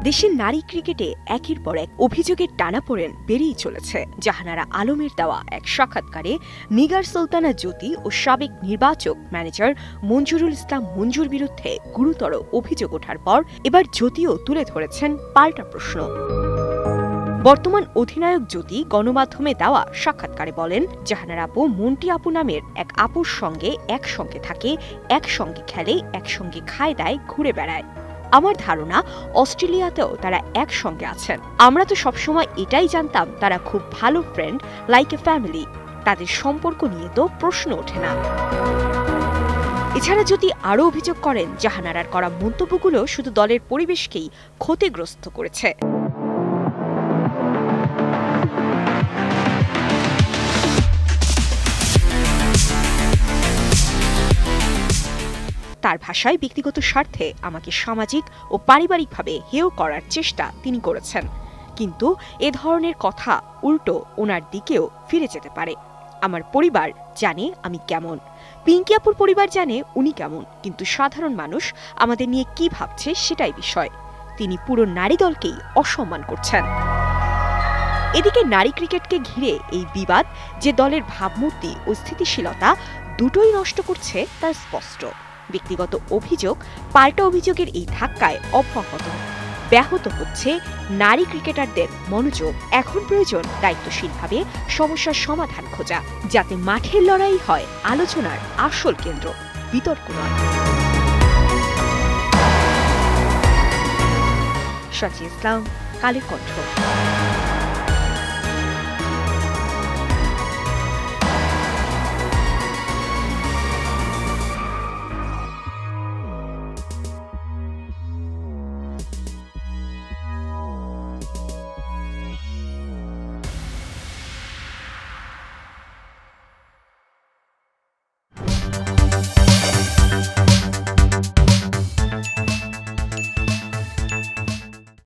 দেশের নারী ক্রিকেটে একের পর এক অভিযোগের টানাপোড়েন বেড়েই চলেছে। জাহানারা আলমের দেওয়া এক সাক্ষাৎকারে নিগার সুলতানা জ্যোতি ও সাবেক নির্বাচক ম্যানেজার মঞ্জুরুল ইসলাম মঞ্জুর বিরুদ্ধে গুরুতর অভিযোগ ওঠার পর এবার জ্যোতিও তুলে ধরেছেন পাল্টা প্রশ্ন। বর্তমান অধিনায়ক জ্যোতি গণমাধ্যমে দেওয়া সাক্ষাৎকারে বলেন, জাহানারা আপু মন্টি আপু নামের এক আপুর সঙ্গে একসঙ্গে থাকে, একসঙ্গে খেলে, একসঙ্গে খায় দায়, ঘুরে বেড়ায়। আমার ধারণা অস্ট্রেলিয়াতেও তারা একসঙ্গে আছেন। আমরা তো সবসময় এটাই জানতাম তারা খুব ভালো ফ্রেন্ড, লাইক এ ফ্যামিলি। তাদের সম্পর্ক নিয়ে তো প্রশ্ন ওঠে না। এছাড়া যদি আরও অভিযোগ করেন, জাহানারার করা মন্তব্যগুলো শুধু দলের পরিবেশকেই ক্ষতিগ্রস্ত করেছে। তার ভাষায় ব্যক্তিগত স্বার্থে আমাকে সামাজিক ও পারিবারিকভাবে হেয় করার চেষ্টা তিনি করেছেন, কিন্তু এ ধরনের কথা উল্টো ওনার দিকেও ফিরে যেতে পারে। আমার পরিবার জানে আমি কেমন, পিঙ্কি আপুর পরিবার জানে উনি কেমন, কিন্তু সাধারণ মানুষ আমাদের নিয়ে কি ভাবছে সেটাই বিষয়। তিনি পুরো নারী দলকেই অসম্মান করছেন। এদিকে নারী ক্রিকেটকে ঘিরে এই বিবাদ যে দলের ভাবমূর্তি ও স্থিতিশীলতা দুটোই নষ্ট করছে তা স্পষ্ট। ব্যক্তিগত অভিযোগ পাল্টা অভিযোগের এই ধাক্কায় ব্যাহত হচ্ছে নারী ক্রিকেটারদের মনোযোগ। এখন প্রয়োজন দায়িত্বশীলভাবে সমস্যার সমাধান খোঁজা, যাতে মাঠের লড়াই হয় আলোচনার আসল কেন্দ্র, বিতর্ক নয়। সাচি ইসলাম, কালের কণ্ঠ।